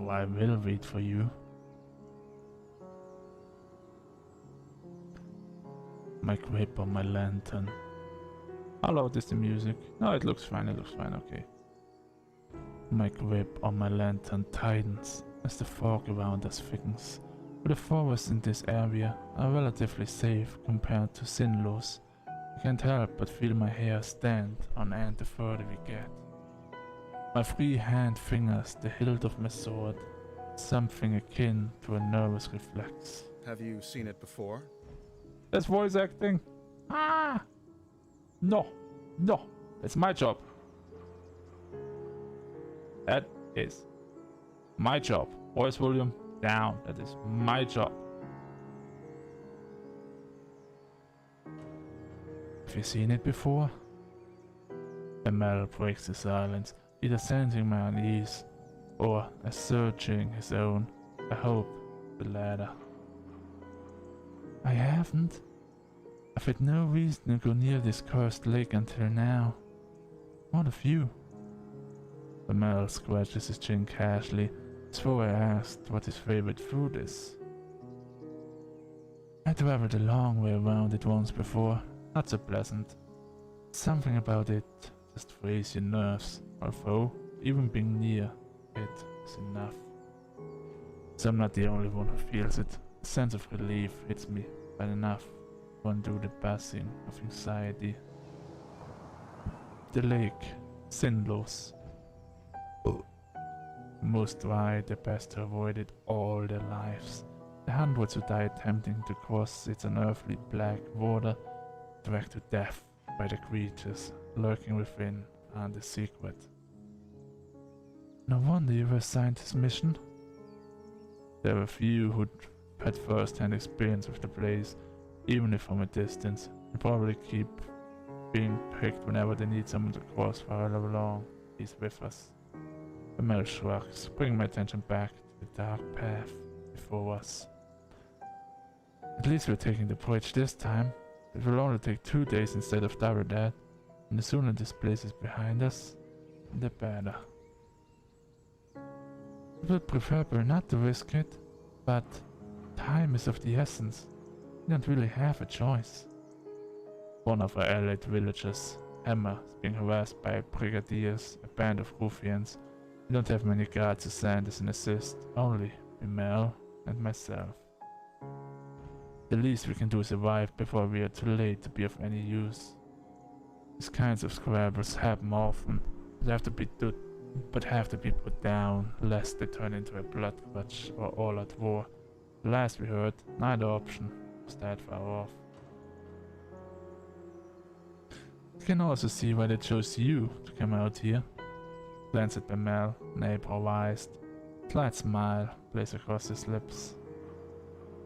Oh, I will wait for you. My grip on my lantern. How loud is the music? No, it looks fine, okay. My grip on my lantern tightens as the fog around us thickens. But the forests in this area are relatively safe compared to Sinlo's. I can't help but feel my hair stand on end the further we get. My free hand fingers the hilt of my sword, something akin to a nervous reflex. Have you seen it before? That's voice acting. Ah! No, it's my job. That is my job. Voice volume down. That is my job. Have you seen it before? Emil breaks the silence, either sensing my unease or asserting his own. I hope the latter. I haven't. I've had no reason to go near this cursed lake until now. What of you? Emil scratches his chin casually, as though I asked what his favorite food is. I traveled a long way around it once before. Not so pleasant. Something about it just frays your nerves, although even being near it is enough. So I'm not the only one who feels it. A sense of relief hits me, but enough to undo the passing of anxiety. The lake, Sinlo's. Most try their best to avoid it all their lives. The hundreds who die attempting to cross its unearthly black water, dragged to death by the creatures lurking within and the secret. No wonder you were assigned this mission. There were few who'd had first-hand experience with the place, even if from a distance. They probably keep being picked whenever they need someone to cross for however long he's with us. Emil shrugs, bringing my attention back to the dark path before us. At least we're taking the bridge this time. It will only take 2 days instead of double that, and the sooner this place is behind us, the better. It would be preferable not to risk it, but time is of the essence. We don't really have a choice. One of our allied villagers, Emma, is being harassed by brigadiers, a band of ruffians. We don't have many guards to send as an assist, only Emil and myself. The least we can do is survive before we are too late to be of any use. These kinds of squabbles happen often, but have to be put down, lest they turn into a blood grudge or all-out war. The last we heard, neither option was that far off. You can also see why they chose you to come out here. Glanced at Emil, neighbor-wise. Slight smile plays across his lips.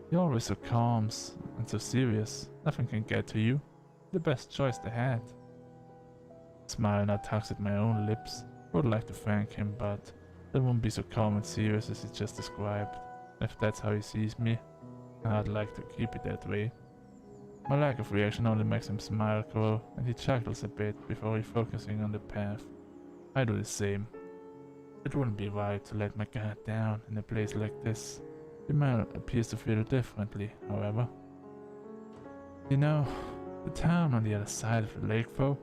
You're always so calm and so serious. Nothing can get to you. The best choice they had. Smile now tugs at my own lips. I would like to thank him, but that won't be so calm and serious as he just described. If that's how he sees me, I'd like to keep it that way. My lack of reaction only makes him smile grow, and he chuckles a bit before refocusing on the path. I do the same. It wouldn't be right to let my guard down in a place like this. Emil appears to feel differently, however. You know, the town on the other side of the lake though,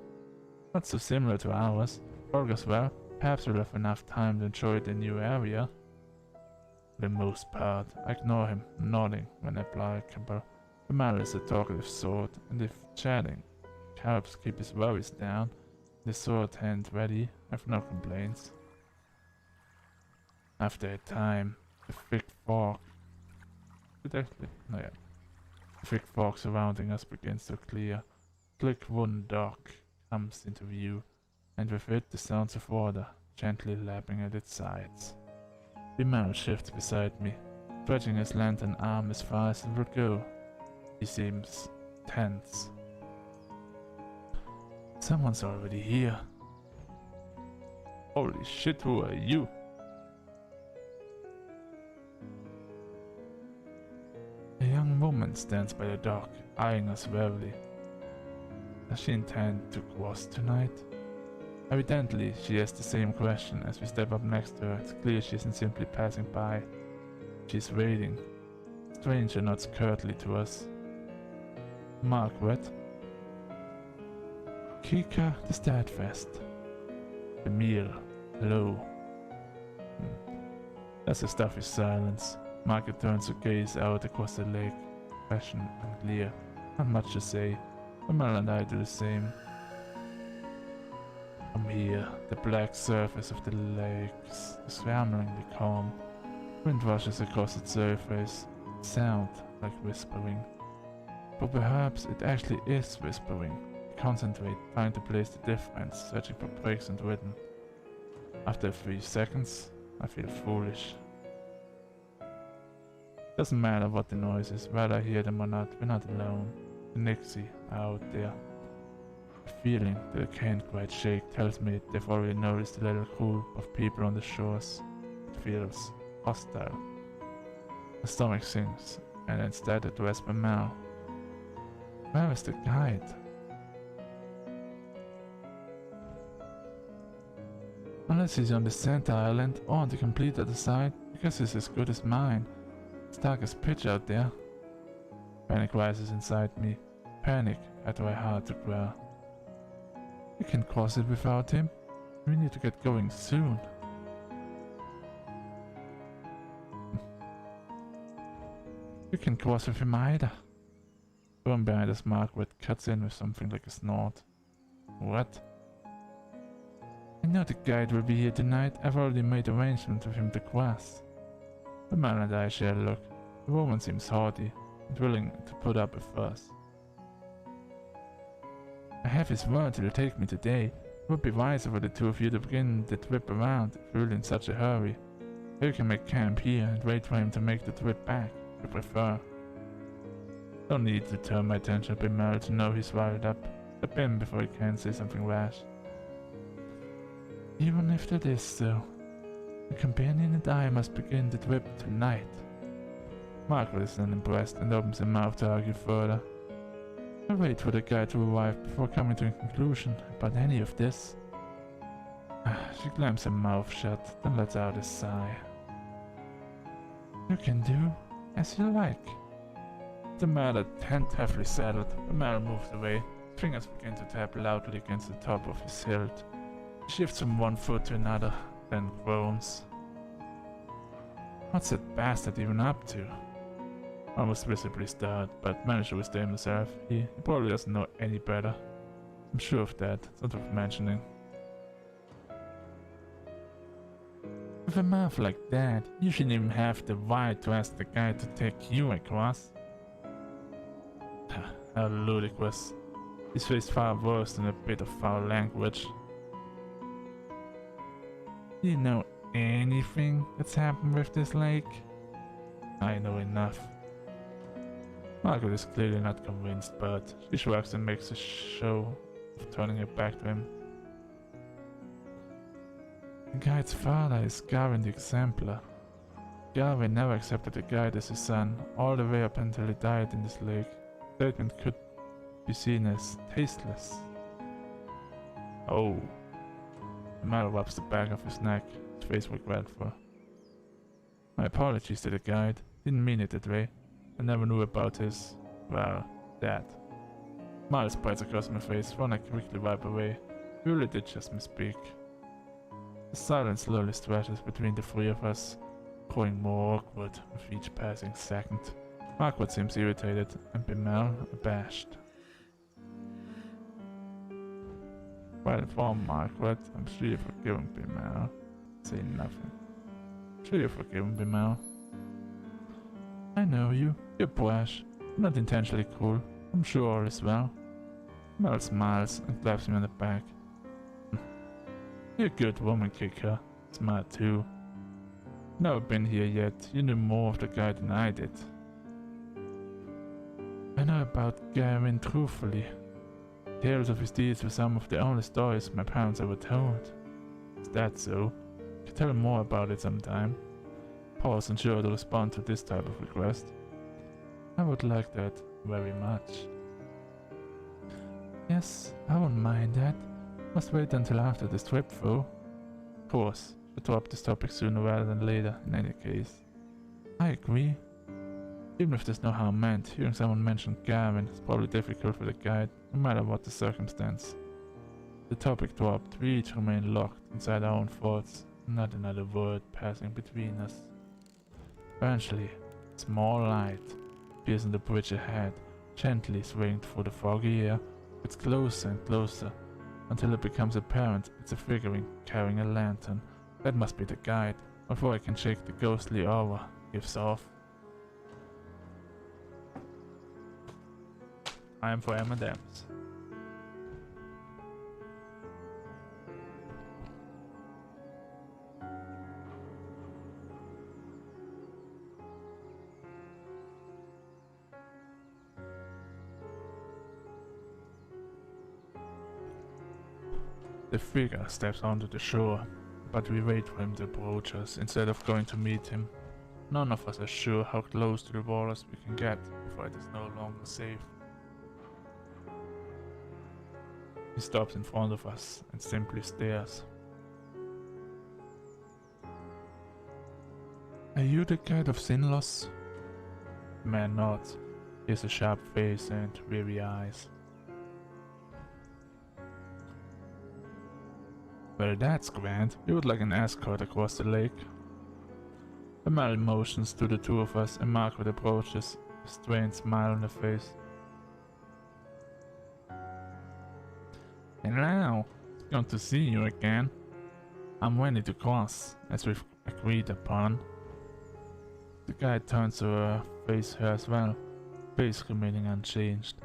not so similar to ours. All goes well, perhaps we'll have enough time to enjoy the new area. For the most part, I ignore him, nodding when applicable. Emil is a talkative sort, and if chatting helps keep his worries down, the sword hand ready, I've no complaints. After a time, the thick fog surrounding us begins to clear. Slick wooden dock comes into view, and with it the sounds of water gently lapping at its sides. The man shifts beside me, stretching his lantern arm as far as it will go. He seems tense. Someone's already here. Holy shit, who are you? A young woman stands by the dock, eyeing us warily. Does she intend to cross tonight? Evidently, she asks the same question as we step up next to her. It's clear she isn't simply passing by. She's waiting. Stranger nods curtly to us. Margaret. Kika the Steadfast. Emil. Hello. There's a stuffy silence. Margaret turns to gaze out across the lake. Passion and clear. Not much to say. Emil and I do the same. From here, the black surface of the lake is ramblingly calm. Wind washes across its surface. Sound like whispering. But perhaps it actually is whispering. I concentrate, trying to place the difference, searching for breaks in rhythm. After a few seconds, I feel foolish. Doesn't matter what the noise is, whether I hear them or not, we're not alone. The Nixie are out there. The feeling that I can't quite shake tells me they've already noticed the little group of people on the shores. It feels hostile. My stomach sinks, and instead address my mouth. Where is the guide? Unless he's on the center island or on the complete other side, because he's as good as mine. It's dark as pitch out there. Panic rises inside me. Panic I try hard to quell. We can cross it without him. We need to get going soon. We can cross with him either. From behind us, Margaret cuts in with something like a snort. What? I know the guide will be here tonight. I've already made arrangements with him to cross. The man and I share a look. The woman seems hearty and willing to put up a fuss. I have his word he'll take me today. It would be wiser for the two of you to begin the trip around if you're in such a hurry. You can make camp here and wait for him to make the trip back, if you prefer. Don't need to turn my attention to Mel to know he's riled up. Step in before he can say something rash. Even if that is so, the companion and I must begin the trip tonight. Margaret is unimpressed and opens her mouth to argue further. I wait for the guy to arrive before coming to a conclusion about any of this. She clams her mouth shut, then lets out a sigh. You can do as you like. The matter tentatively settled, the man moves away. His fingers begin to tap loudly against the top of his hilt. He shifts from one foot to another, then groans. What's that bastard even up to? Almost visibly startled, but managed to restrain himself. He probably doesn't know any better. I'm sure of that, it's not worth mentioning. With a mouth like that, you shouldn't even have the right to ask the guy to take you across. How ludicrous. He's faced far worse than a bit of foul language. Do you know anything that's happened with this lake? I know enough. Margaret is clearly not convinced, but she shrugs and makes a show of turning her back to him. The guide's father is Gavin the Exemplar. Gavin never accepted the guide as his son, all the way up until he died in this lake. The statement could be seen as tasteless. Oh. Mal rubs the back of his neck, his face regretful. My apologies to the guide, didn't mean it that way. I never knew about his, well, that. Mal spreads across my face, one I quickly wipe away. We really did just misspeak. The silence slowly stretches between the three of us, growing more awkward with each passing second. Margaret seems irritated, and Bimel abashed. Well informed, Margaret. I'm sure you're forgiven, Bimel. Say nothing. I'm sure you're forgiven, Bimel. I know you. You're brash. You're not intentionally cruel. I'm sure all is well. Mel smiles and claps me on the back. You're a good woman, Kika. Smart too. Never been here yet. You knew more of the guy than I did. I know about Gavin truthfully. Tales of his deeds were some of the only stories my parents ever told. Is that so? Could tell more about it sometime. Paul wasn't sure to respond to this type of request. I would like that very much. Yes, I won't mind that. Must wait until after this trip, though. Of course, should drop this topic sooner rather than later, in any case. I agree. Even if there's no harm meant, hearing someone mention Gavin is probably difficult for the guide, no matter what the circumstance. The topic dropped, we each remain locked inside our own thoughts, not another word passing between us. Eventually, a small light appears on the bridge ahead, gently swaying through the foggy air. It's closer and closer, until it becomes apparent it's a figure carrying a lantern. That must be the guide. Before I can shake the ghostly aura gives off. I am for M&M's. The figure steps onto the shore, but we wait for him to approach us instead of going to meet him. None of us are sure how close to the waters we can get before it is no longer safe. He stops in front of us and simply stares. Are you the guide of Sinlos? The man nods. He has a sharp face and weary eyes. Well, that's grand. You would like an escort across the lake. Amal motions to the two of us and Margaret approaches, a strained smile on her face. Hello, it's good to see you again. I'm ready to cross, as we've agreed upon. The guide turns to face her as well, face remaining unchanged.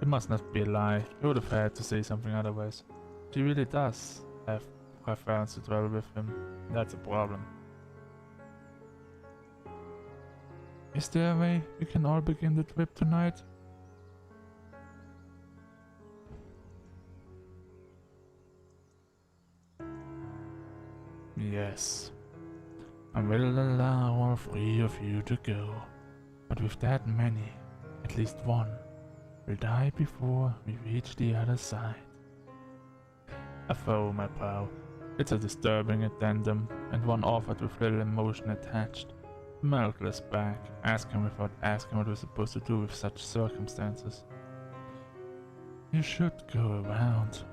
It must not be a lie, he would have had to say something otherwise. She really does have preference to travel with him. That's a problem. Is there a way we can all begin the trip tonight? Yes. I will allow all three of you to go, but with that many, at least one, will die before we reach the other side. I furrow my brow. It's a disturbing addendum, and one offered with little emotion attached. Mel glares back, asking without asking what we're supposed to do with such circumstances. You should go around.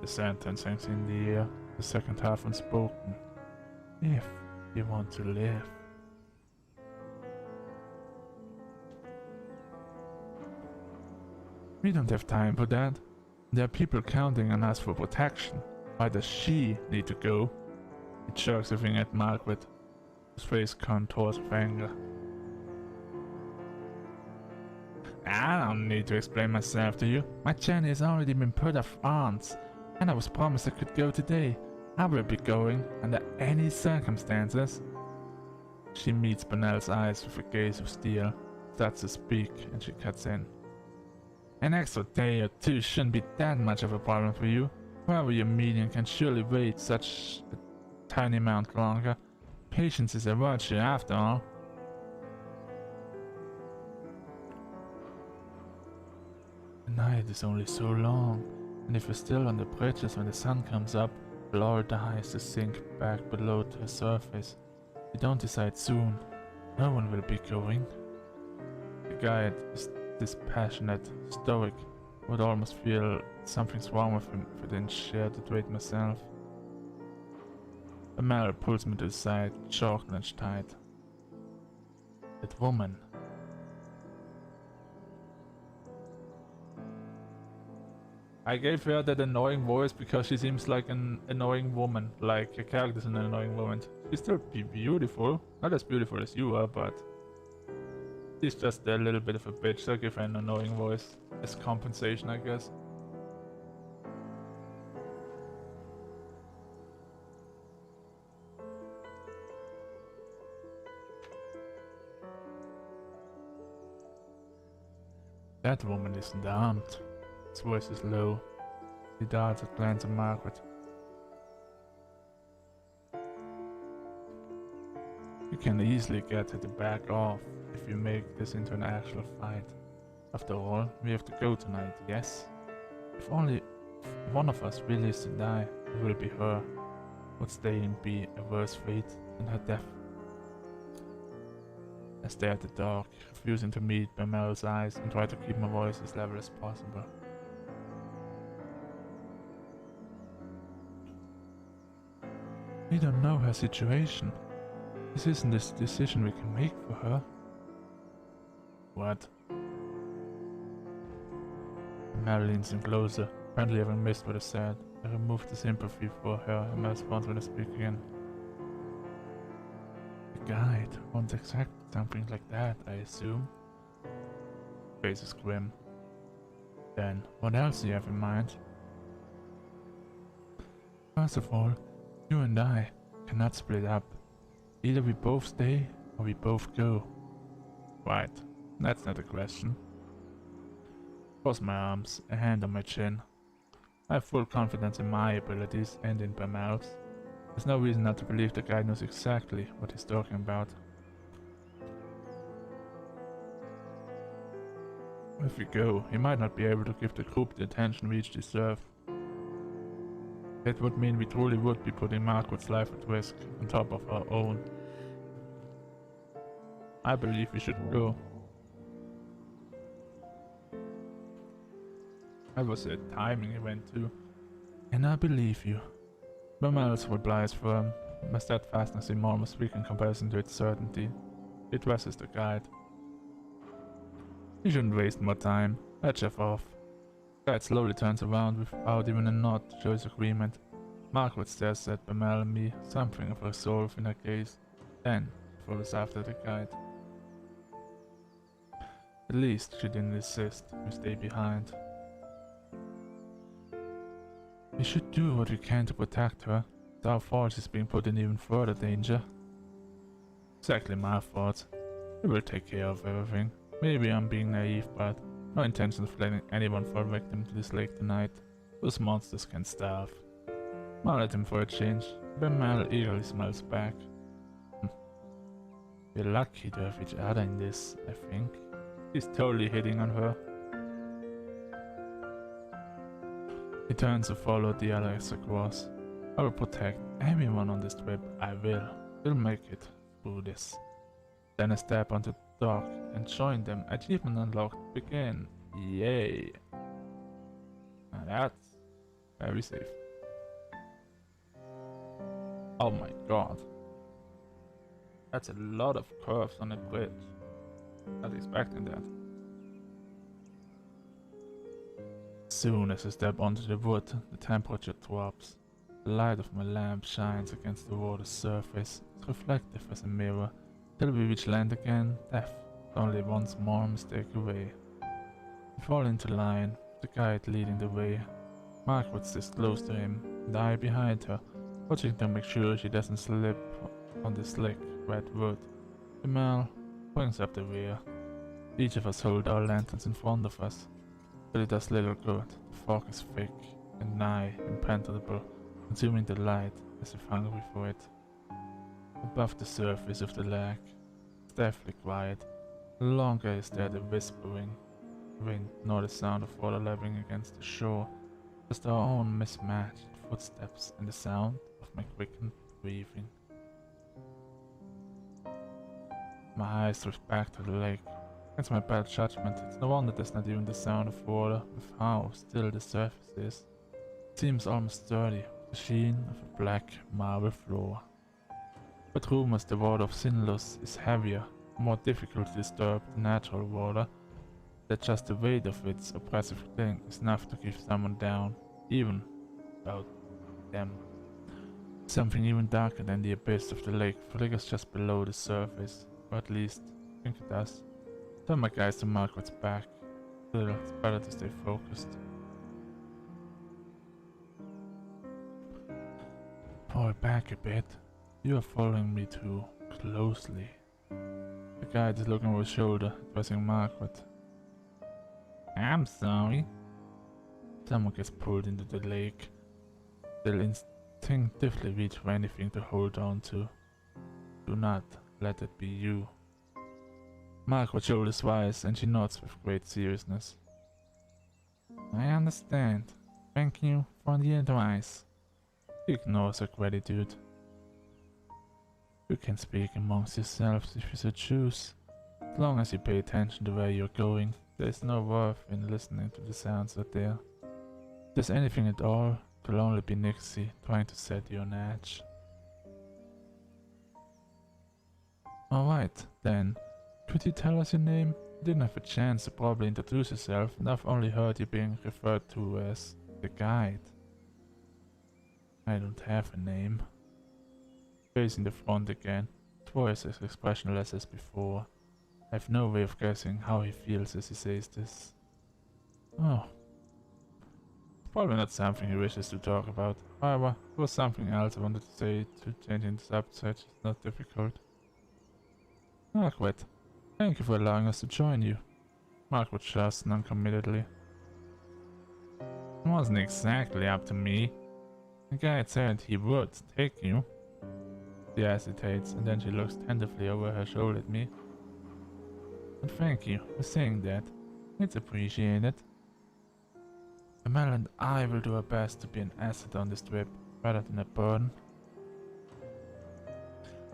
The sentence hangs in the air, the second half unspoken. If you want to live. We don't have time for that. There are people counting on us for protection. Why does she need to go? He jerks a finger at Margaret, his face contours with anger. I don't need to explain myself to you. My journey has already been put off once, and I was promised I could go today. I will be going under any circumstances. She meets Bonnell's eyes with a gaze of steel, starts to speak, and she cuts in. An extra day or two shouldn't be that much of a problem for you. Whoever you're meeting can surely wait such a tiny amount longer. Patience is a virtue after all. The night is only so long, and if we're still on the bridges when the sun comes up, we'll all die as to sink back below to the surface. If we don't decide soon, no one will be going. The guide is dispassionate, stoic. I would almost feel something's wrong with him if I didn't share the trait myself. Amara pulls me to the side, jaw clenched tight. That woman. I gave her that annoying voice because she seems like an annoying woman, like a character's an annoying woman. She's still beautiful, not as beautiful as you are, but she's just a little bit of a bitch, so I give her an annoying voice as compensation, I guess. That woman isn't armed. His voice is low. He darts a glance at Margaret. You can easily get her to back off if you make this into an actual fight. After all, we have to go tonight, yes? If only one of us really is to die, it will be her. Would staying be a worse fate than her death? I stare at the dark, refusing to meet Bemel's eyes and try to keep my voice as level as possible. We don't know her situation. This isn't a decision we can make for her. What? Mel leans in closer, apparently having missed what I said. I removed the sympathy for her and my response when I speak again. The guide wants exactly something like that, I assume. Face is grim. Then, what else do you have in mind? First of all, you and I cannot split up. Either we both stay or we both go. Right, that's not a question. Cross my arms, a hand on my chin. I have full confidence in my abilities and in Bemel's. There's no reason not to believe the guy knows exactly what he's talking about. If we go, he might not be able to give the group the attention we each deserve. It would mean we truly would be putting Margaret's life at risk on top of our own. I believe we should go. That was a timing event too. And I believe you. Bemel's reply is firm. My steadfastness in almost weak in comparison to its certainty. It dresses the guide. We shouldn't waste more time. Let's shove off. The guide slowly turns around without even a nod to show his agreement. Margaret stares at Bemel and me, something of resolve in her gaze. Then follows after the guide. At least she didn't insist we stay behind. We should do what we can to protect her. Our force is being put in even further danger. Exactly my fault. We will take care of everything. Maybe I'm being naive, but no intention of letting anyone fall victim to this lake tonight. Those monsters can starve. Smile at him for a change. Bemel eagerly smiles back. We're lucky to have each other in this, I think. He's totally hitting on her. He turns to follow the others across. I will protect everyone on this trip. I will. We'll make it through this. Then I step onto the dock and join them. Achievement unlocked. Begin. Yay. Now that's very safe. Oh my god. That's a lot of curves on a bridge. Not expecting that. Soon as I step onto the wood, the temperature drops. The light of my lamp shines against the water's surface. It's reflective as a mirror. Till we reach land again, death is only once more mistake away. We fall into line, the guide leading the way. Margaret sits close to him, and I behind her, watching to make sure she doesn't slip on the slick, red wood. Bemel brings up the rear. Each of us hold our lanterns in front of us, but it does little good. The fog is thick and nigh impenetrable, consuming the light as if hungry for it. Above the surface of the lake, it's deathly quiet. No longer is there the whispering wind nor the sound of water lapping against the shore, just our own mismatched footsteps and the sound of my quickened breathing. My eyes drift back to the lake. Against my bad judgment, it's no wonder there's not even the sound of water with how still the surface is. It seems almost sturdy, with the sheen of a black marble floor. But rumors the water of Sinlus is heavier, more difficult to disturb than natural water, that just the weight of its oppressive cling is enough to keep someone down, even about them. Something even darker than the abyss of the lake flickers just below the surface, or at least I think it does. Turn my gaze to Margaret's back. Still, it's better to stay focused. Fall back a bit. You are following me too closely. The guide is looking over his shoulder, addressing Margaret. I'm sorry. Someone gets pulled into the lake. They'll instinctively reach for anything to hold on to. Do not Let it be you. Margaret's shoulders rise and she nods with great seriousness. I understand. Thank you for the advice. He ignores her gratitude. You can speak amongst yourselves if you so choose. As long as you pay attention to where you're going, there is no worth in listening to the sounds out there. If there's anything at all, it will only be Nixie trying to set you on edge. Alright, then. Could you tell us your name? You didn't have a chance to properly introduce yourself, and I've only heard you being referred to as the guide. I don't have a name. Facing the front again, his voice is expressionless as before. I have no way of guessing how he feels as he says this. Oh. Probably not something he wishes to talk about. However, there was something else I wanted to say to changing the subject. It's not difficult. Margaret, thank you for allowing us to join you. Margaret shuts noncommittedly. It wasn't exactly up to me. The guide said he would take you. She hesitates and then she looks tentatively over her shoulder at me. And thank you for saying that. It's appreciated. Mel and I will do our best to be an asset on this trip, rather than a burden.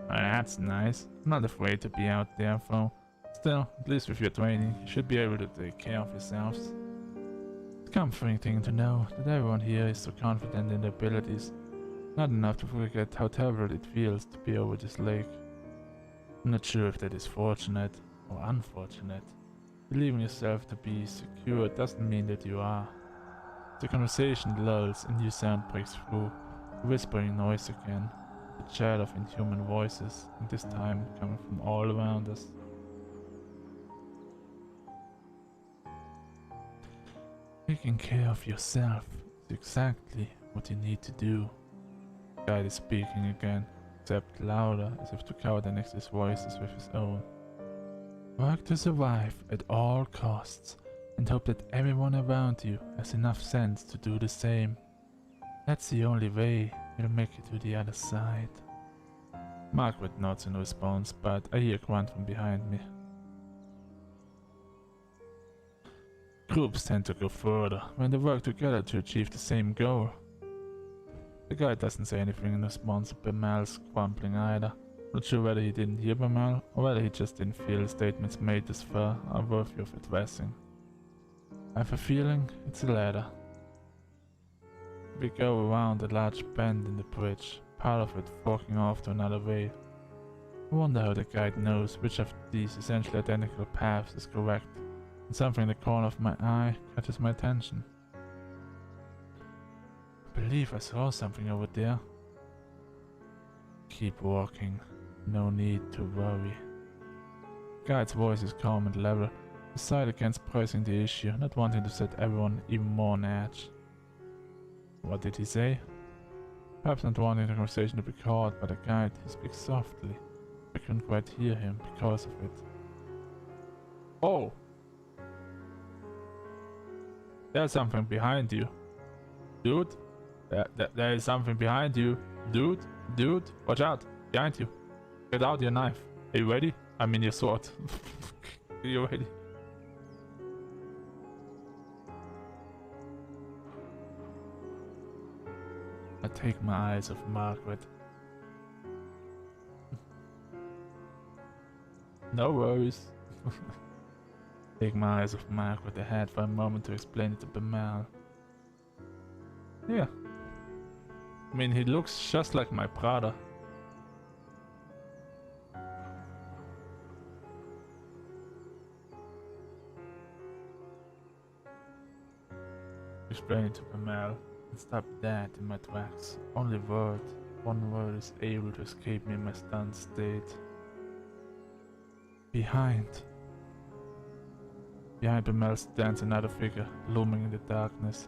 Well, that's nice. I'm not afraid to be out there, though. Still, at least with your training, you should be able to take care of yourselves. It's comforting to know that everyone here is so confident in their abilities. Not enough to forget how terrible it feels to be over this lake. I'm not sure if that is fortunate or unfortunate. Believing yourself to be secure doesn't mean that you are. The conversation lulls and new sound breaks through, the whispering noise again, the chat of inhuman voices, and this time coming from all around us. Taking care of yourself is exactly what you need to do. The guide is speaking again, except louder, as if to cover the next voices with his own. Work to survive at all costs, and hope that everyone around you has enough sense to do the same. That's the only way you'll make it to the other side. Margaret nods in response, but I hear a grunt from behind me. Groups tend to go further when they work together to achieve the same goal. The guy doesn't say anything in response to Bemal's grumbling either. Not sure whether he didn't hear Bemal or whether he just didn't feel the statements made thus far are worthy of addressing. I have a feeling it's the latter. We go around a large bend in the bridge, part of it forking off to another way. I wonder how the guide knows which of these essentially identical paths is correct, and something in the corner of my eye catches my attention. I believe I saw something over there. Keep walking, no need to worry. The guide's voice is calm and level, decide against pressing the issue, not wanting to set everyone even more on edge. What did he say? Perhaps not wanting the conversation to be caught by the guide, he speaks softly. I couldn't quite hear him because of it. Oh! There's something behind you. Dude? There is something behind you. Dude, watch out. Behind you. Get out your knife. Are you ready? I mean your sword. Are you ready? I take my eyes off Margaret. No worries. Take my eyes off Margaret. I had for a moment to explain it to Bemal. Yeah. I mean, he looks just like my brother. Explain it to Bemal. Stop that in my tracks. Only one word is able to escape me in my stunned state. Behind Bemal stands another figure, looming in the darkness.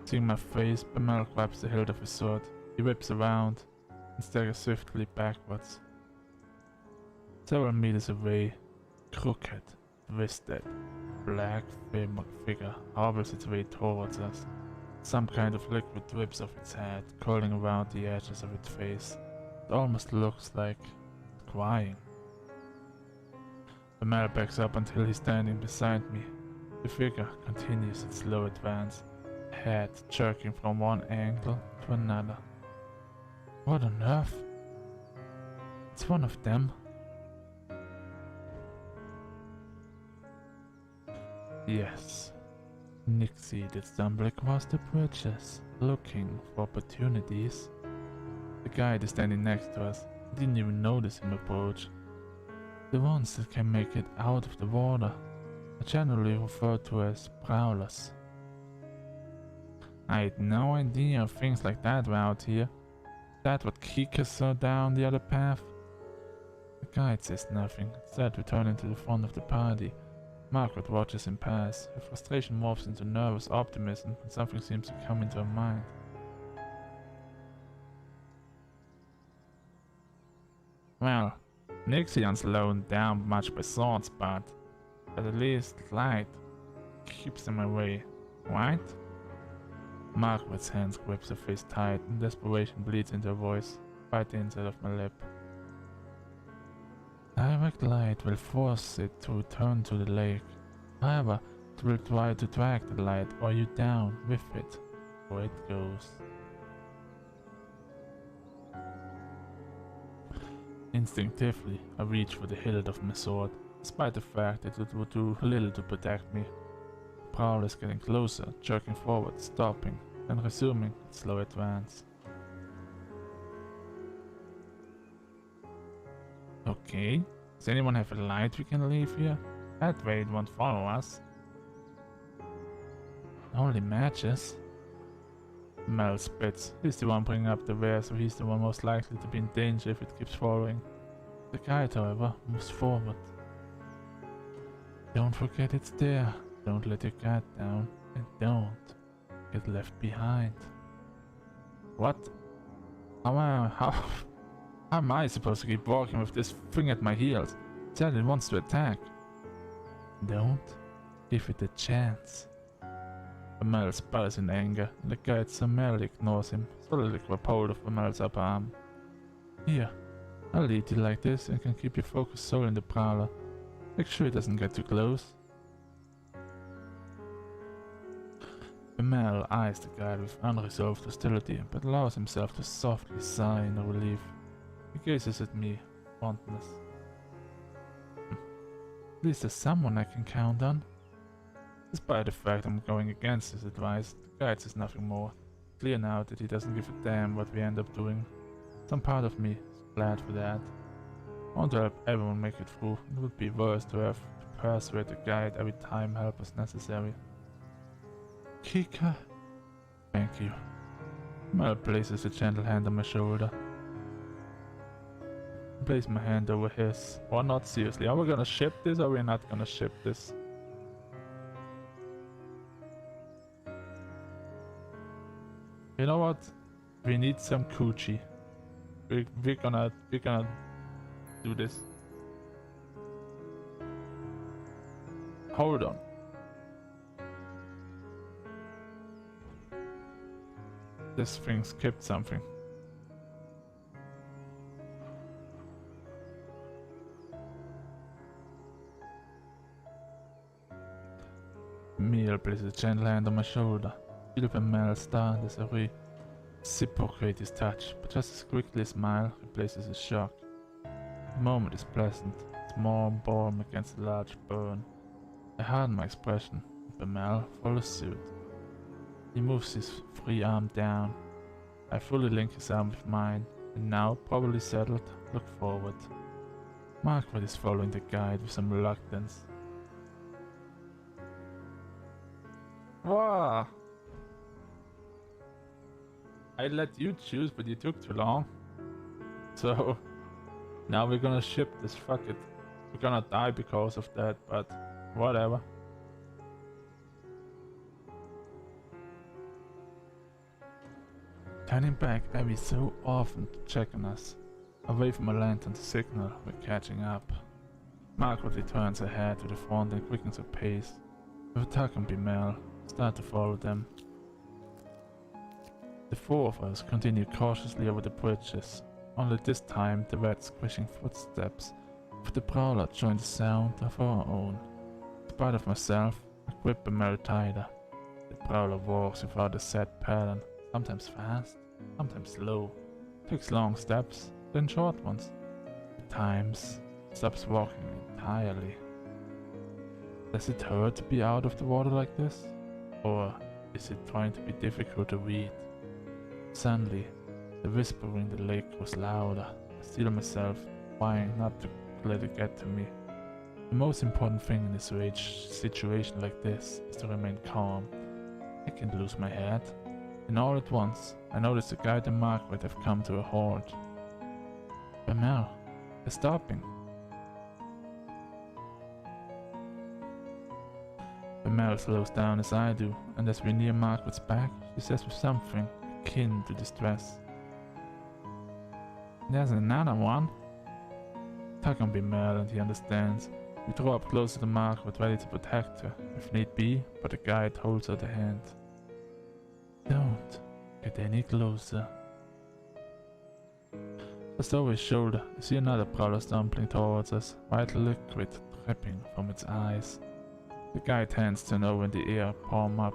Seeing my face, Bemal grabs the hilt of his sword. He whips around and staggers swiftly backwards. Several meters away, crooked, twisted, black figure hobbles its way towards us. Some kind of liquid drips off its head, curling around the edges of its face. It almost looks like crying. Bemel backs up until he's standing beside me. The figure continues its slow advance, head jerking from one angle to another. What on earth? It's one of them. Yes. Nixie did stumble across the bridges, looking for opportunities. The guy is standing next to us. Didn't even notice him approach. The ones that can make it out of the water are generally referred to as prowlers. I had no idea things like that were out here. That what Kika saw down the other path? The guide says nothing, instead returning to the front of the party. Margaret watches him pass. Her frustration morphs into nervous optimism when something seems to come into her mind. Well, Nixie ain't slowed down much by swords, but at least light keeps them away, right? Margaret's hands grips her face tight and desperation bleeds into her voice, right the inside of my lip. Direct light will force it to return to the lake. However, it will try to drag the light or you down with it, where it goes. Instinctively, I reach for the hilt of my sword, despite the fact that it would do little to protect me. The prowler is getting closer, jerking forward, stopping, then resuming its slow advance. Okay, does anyone have a light we can leave here? That way it won't follow us. Only matches. Mel spits. He's the one bringing up the rear, so he's the one most likely to be in danger if it keeps following. The guide, however, moves forward. Don't forget it's there. Don't let your guard down, and don't get left behind. What? How am I supposed to keep walking with this thing at my heels? It said it wants to attack. Don't give it a chance. Bemel sputters in anger, and the guide summarily ignores him, solidly grab hold of Bemel's upper arm. Here, I'll lead you like this and can keep your focused soul in the prowler. Make sure it doesn't get too close. Bemel eyes the guide with unresolved hostility, but allows himself to softly sigh in relief. He gazes at me, fondness. At least there's someone I can count on. Despite the fact I'm going against his advice, the guide says nothing more. Clear now that he doesn't give a damn what we end up doing. Some part of me is glad for that. I want to help everyone make it through. It would be worse to have to persuade the guide every time help is necessary. Kika. Thank you. Mel places a gentle hand on my shoulder. I place my hand over his. Or not, seriously. Are we gonna ship this or are we not gonna ship this? You know what? We need some coochie. We're gonna do this. Hold on. This thing skipped something. Emil places a gentle hand on my shoulder. Feel Bemel's start as I reciprocate his touch, but just as quickly a smile replaces his shock. The moment is pleasant, small and warm against a large burn. I harden my expression, and Bemel follows suit. He moves his free arm down. I fully link his arm with mine, and now, probably settled, look forward. Margaret is following the guide with some reluctance. Ah! I let you choose, but you took too long. So, now we're gonna ship this, fuck it. We're gonna die because of that, but whatever. Turning back every so often to check on us. I wave my lantern to signal we're catching up. Margaret returns her head to the front and quickens her pace. With Tuck and Bemel, start to follow them. The four of us continue cautiously over the bridges. Only this time the wet squishing footsteps But the prowler joined the sound of our own. In spite of myself, I grip Bamel tighter. The prowler walks without a set pattern, sometimes fast, sometimes slow. Takes long steps, then short ones. At times, stops walking entirely. Does it hurt to be out of the water like this? Or is it trying to be difficult to read? Suddenly, the whispering in the lake was louder. I steel myself, trying not to let it get to me. The most important thing in this situation like this is to remain calm. I can't lose my head. And all at once, I noticed the guide and Margaret have come to a halt. Bamel, they're stopping. Bamel slows down as I do, and as we near Margaret's back, she says with something akin to distress. There's another one. Tug on Bamel and he understands. We draw up closer to Margaret, ready to protect her, if need be, but the guide holds out a hand. Don't get any closer. Just over his shoulder, I see another prowler stumbling towards us, white liquid dripping from its eyes. The guide hands turn over in the air, palm up.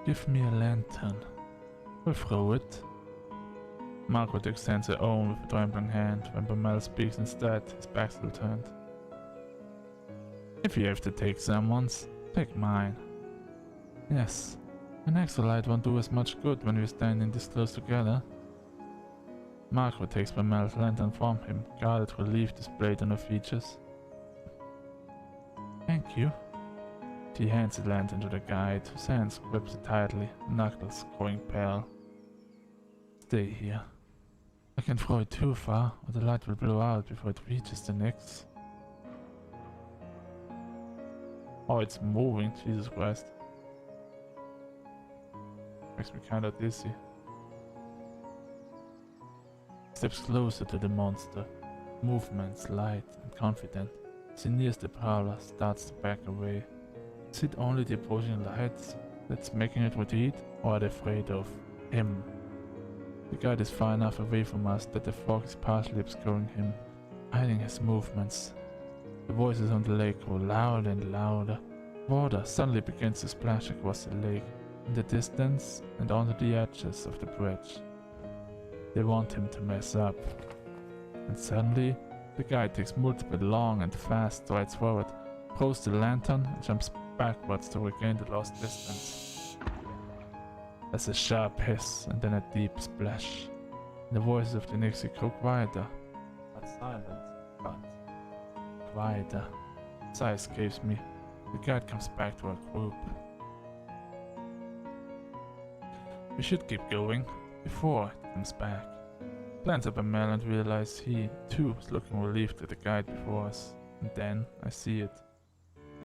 Give me a lantern. We'll throw it. Margaret extends her own with a trembling hand. When Bamel speaks instead, his back's still turned. If you have to take someone's, take mine. Yes, an extra light won't do as much good when we're standing this close together. Margaret takes Bamel's lantern from him, guarded relief displayed on her features. Thank you. She hands the lantern to the guide, whose hands grips it tightly, knuckles growing pale. Stay here. I can't throw it too far, or the light will blow out before it reaches the Nyx. Oh, it's moving, Jesus Christ. Makes me kinda dizzy. Steps closer to the monster. Movements light and confident. As he nears the prowler, starts to back away. Is it only the approaching lights that's making it retreat, or are they afraid of him? The guide is far enough away from us that the fog is partially obscuring him, hiding his movements. The voices on the lake grow louder and louder. Water suddenly begins to splash across the lake, in the distance and onto the edges of the bridge. They want him to mess up. And suddenly, the guide takes multiple long and fast strides forward, throws the lantern and jumps backwards to regain the lost distance. There's a sharp hiss and then a deep splash. The voices of the Nixie grow quieter, not silent, but quieter. A sigh escapes me. The guide comes back to our group. We should keep going before it comes back. Glance up Bamel and realize he, too, is looking relieved at the guide before us. And then I see it.